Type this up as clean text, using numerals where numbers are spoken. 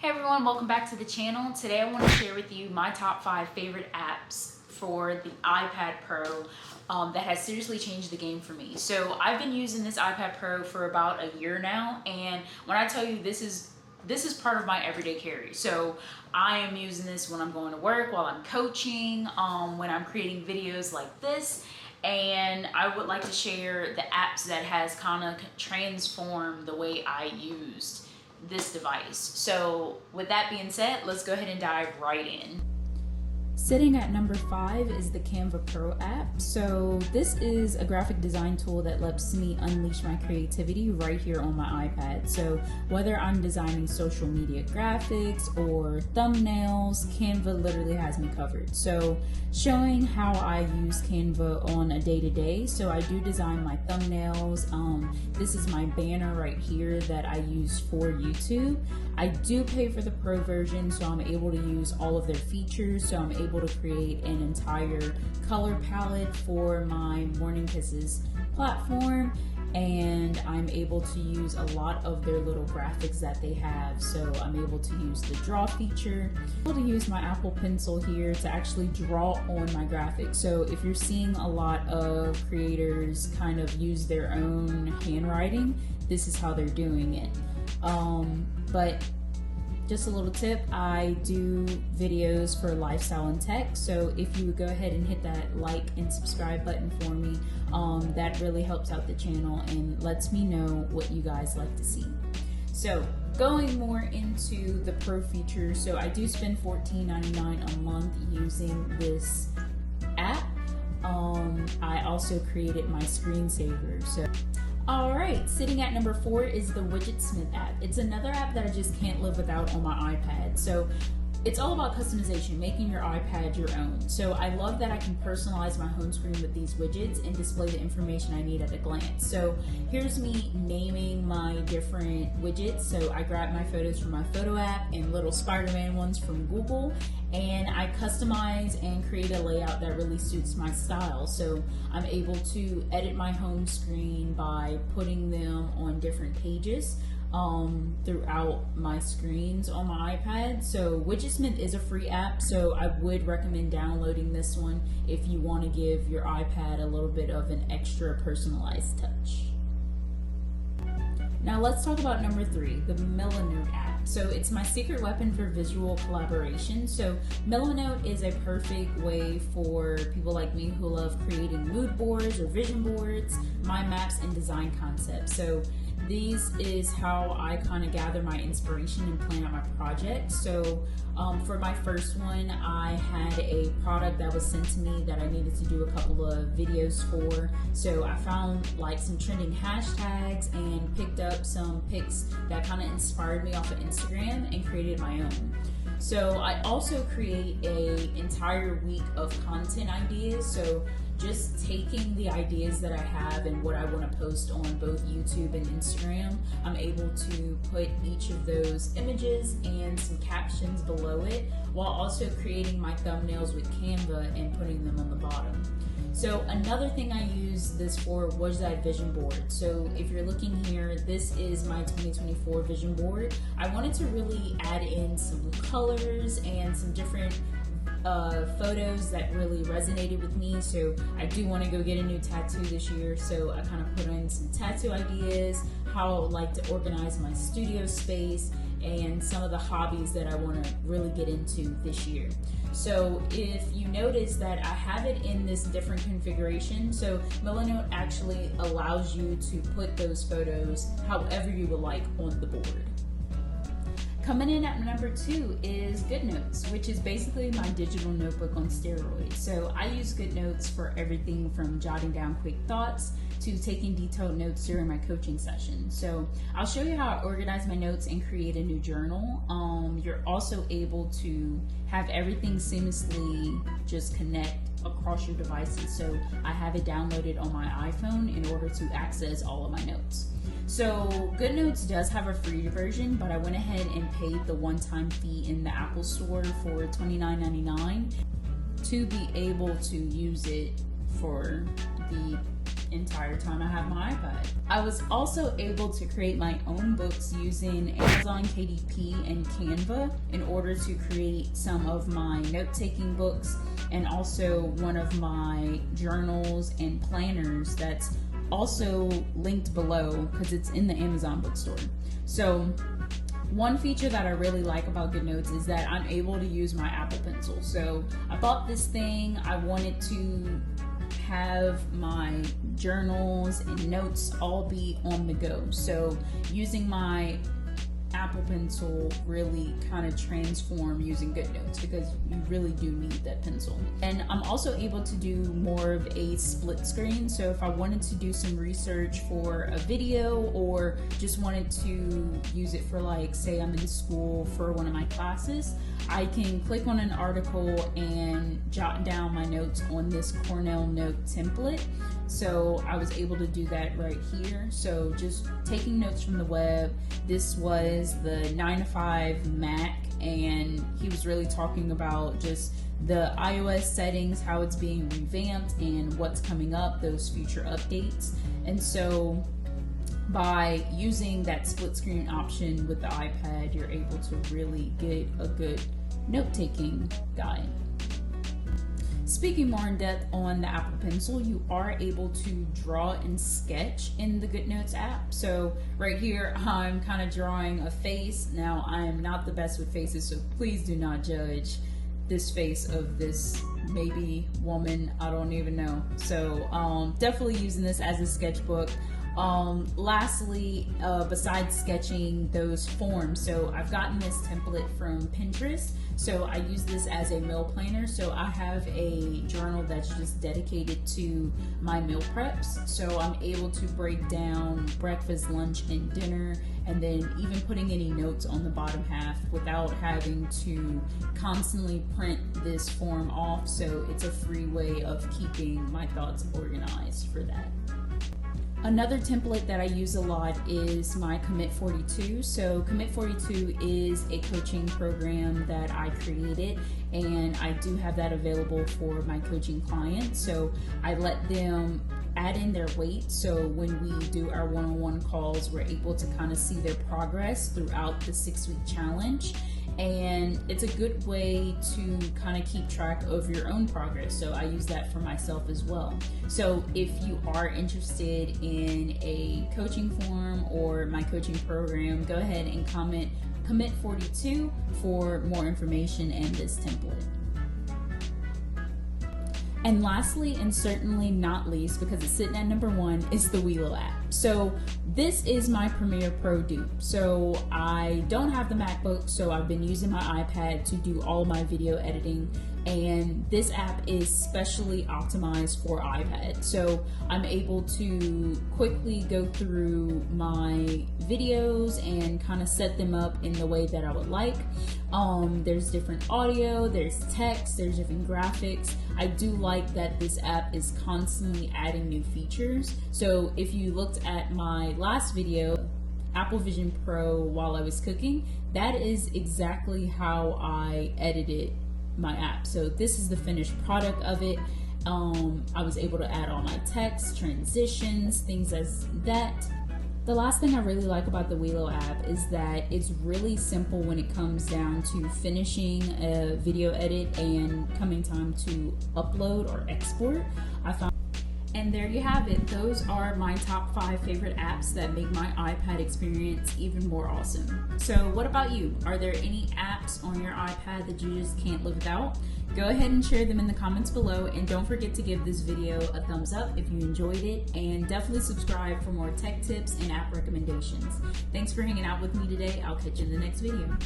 Hey everyone, welcome back to the channel. Today I want to share with you my top 5 favorite apps for the iPad Pro that has seriously changed the game for me. So I've been using this iPad Pro for about a year now, and when I tell you this is part of my everyday carry. So I am using this when I'm going to work, while I'm coaching, when I'm creating videos like this, and I would like to share the apps that has kind of transformed the way I used this device. So with that being said, let's go ahead and dive right in. Sitting at number 5 is the Canva Pro app. So this is a graphic design tool that lets me unleash my creativity right here on my iPad. So whether I'm designing social media graphics or thumbnails, Canva literally has me covered. So showing how I use Canva on a day-to-day. So I do design my thumbnails. This is my banner right here that I use for YouTube. I do pay for the Pro version, so I'm able to use all of their features. So I'm able to create an entire color palette for my MorningKisses platform, and I'm able to use a lot of their little graphics that they have. So I'm able to use the draw feature. I'm able to use my Apple Pencil here to actually draw on my graphics. So if you're seeing a lot of creators kind of use their own handwriting, this is how they're doing it. But just a little tip, I do videos for lifestyle and tech, so if you would go ahead and hit that like and subscribe button for me, that really helps out the channel and lets me know what you guys like to see. So going more into the Pro features, so I do spend $14.99 a month using this app. I also created my screensaver. Alright, sitting at number 4 is the WidgetSmith app. It's another app that I just can't live without on my iPad. So it's all about customization, making your iPad your own. So I love that I can personalize my home screen with these widgets and display the information I need at a glance. So here's me naming my different widgets. So I grabbed my photos from my photo app and little Spider-Man ones from Google, and I customize and create a layout that really suits my style. So I'm able to edit my home screen by putting them on different pages throughout my screens on my iPad. So WidgetSmith is a free app, so I would recommend downloading this one if you want to give your iPad a little bit of an extra personalized touch. Now let's talk about number 3, the MilaNote app. So it's my secret weapon for visual collaboration. So MilaNote is a perfect way for people like me who love creating mood boards or vision boards, mind maps, and design concepts. So these is how I kind of gather my inspiration and plan out my project. So for my first one, I had a product that was sent to me that I needed to do a couple of videos for. So I found like some trending hashtags and picked up some pics that kind of inspired me off of Instagram and created my own. So I also create an entire week of content ideas. So just taking the ideas that I have and what I want to post on both YouTube and Instagram, I'm able to put each of those images and some captions below it, while also creating my thumbnails with Canva and putting them on the bottom. So another thing I used this for was that vision board. So if you're looking here, this is my 2024 vision board. I wanted to really add in some colors and some different photos that really resonated with me. So I do want to go get a new tattoo this year, so I kind of put in some tattoo ideas, how I would like to organize my studio space, and some of the hobbies that I want to really get into this year. So if you notice that I have it in this different configuration, so MilaNote actually allows you to put those photos however you would like on the board. Coming in at number 2 is GoodNotes, which is basically my digital notebook on steroids. So I use GoodNotes for everything from jotting down quick thoughts to taking detailed notes during my coaching session. So I'll show you how I organize my notes and create a new journal. You're also able to have everything seamlessly just connect across your devices. So I have it downloaded on my iPhone in order to access all of my notes. So GoodNotes does have a free version, but I went ahead and paid the one-time fee in the Apple Store for $29.99 to be able to use it for the entire time I have my iPad. I was also able to create my own books using Amazon KDP and Canva in order to create some of my note-taking books, and also one of my journals and planners that's also linked below because it's in the Amazon bookstore. So one feature that I really like about GoodNotes is that I'm able to use my Apple Pencil. So I bought this thing, I wanted to have my journals and notes all be on the go. So using my Apple Pencil really kind of transformed using GoodNotes, because you really do need that pencil. And I'm also able to do more of a split screen. So if I wanted to do some research for a video, or just wanted to use it for, like, say I'm in school for one of my classes, I can click on an article and jot down my notes on this Cornell Note template. So I was able to do that right here. So just taking notes from the web. This was the 9 to 5 Mac, and he was really talking about just the iOS settings, how it's being revamped, and what's coming up, those future updates. And so by using that split screen option with the iPad, you're able to really get a good note-taking guide. Speaking more in depth on the Apple Pencil, you are able to draw and sketch in the GoodNotes app. So right here, I'm kind of drawing a face. Now, I'm not the best with faces, so please do not judge this face of this maybe woman, I don't even know. So definitely using this as a sketchbook. Lastly, besides sketching those forms, so I've gotten this template from Pinterest. So I use this as a meal planner. So I have a journal that's just dedicated to my meal preps. So I'm able to break down breakfast, lunch, and dinner, and then even putting any notes on the bottom half without having to constantly print this form off. So it's a free way of keeping my thoughts organized for that. Another template that I use a lot is my Commit 42. So Commit 42 is a coaching program that I created, and I do have that available for my coaching clients. So I let them add in their weight. So when we do our one-on-one calls, we're able to kind of see their progress throughout the 6-week challenge. And it's a good way to kind of keep track of your own progress. So I use that for myself as well. So if you are interested in a coaching form or my coaching program, go ahead and comment Commit 42 for more information and this template. And lastly, and certainly not least, because it's sitting at number 1, is the WEILO app. So this is my Premiere Pro dupe. So I don't have the MacBook, so I've been using my iPad to do all my video editing. And this app is specially optimized for iPad. So I'm able to quickly go through my videos and kind of set them up in the way that I would like. There's different audio, there's text, there's different graphics. I do like that this app is constantly adding new features. So if you looked at my last video, Apple Vision Pro, while I was cooking, that is exactly how I edited my app. So this is the finished product of it. I was able to add all my text, transitions, things as that. The last thing I really like about the WEILO app is that it's really simple when it comes down to finishing a video edit and coming time to upload or export. And there you have it. Those are my top 5 favorite apps that make my iPad experience even more awesome. So what about you? Are there any apps on your iPad that you just can't live without? Go ahead and share them in the comments below, and don't forget to give this video a thumbs up if you enjoyed it, and definitely subscribe for more tech tips and app recommendations. Thanks for hanging out with me today. I'll catch you in the next video.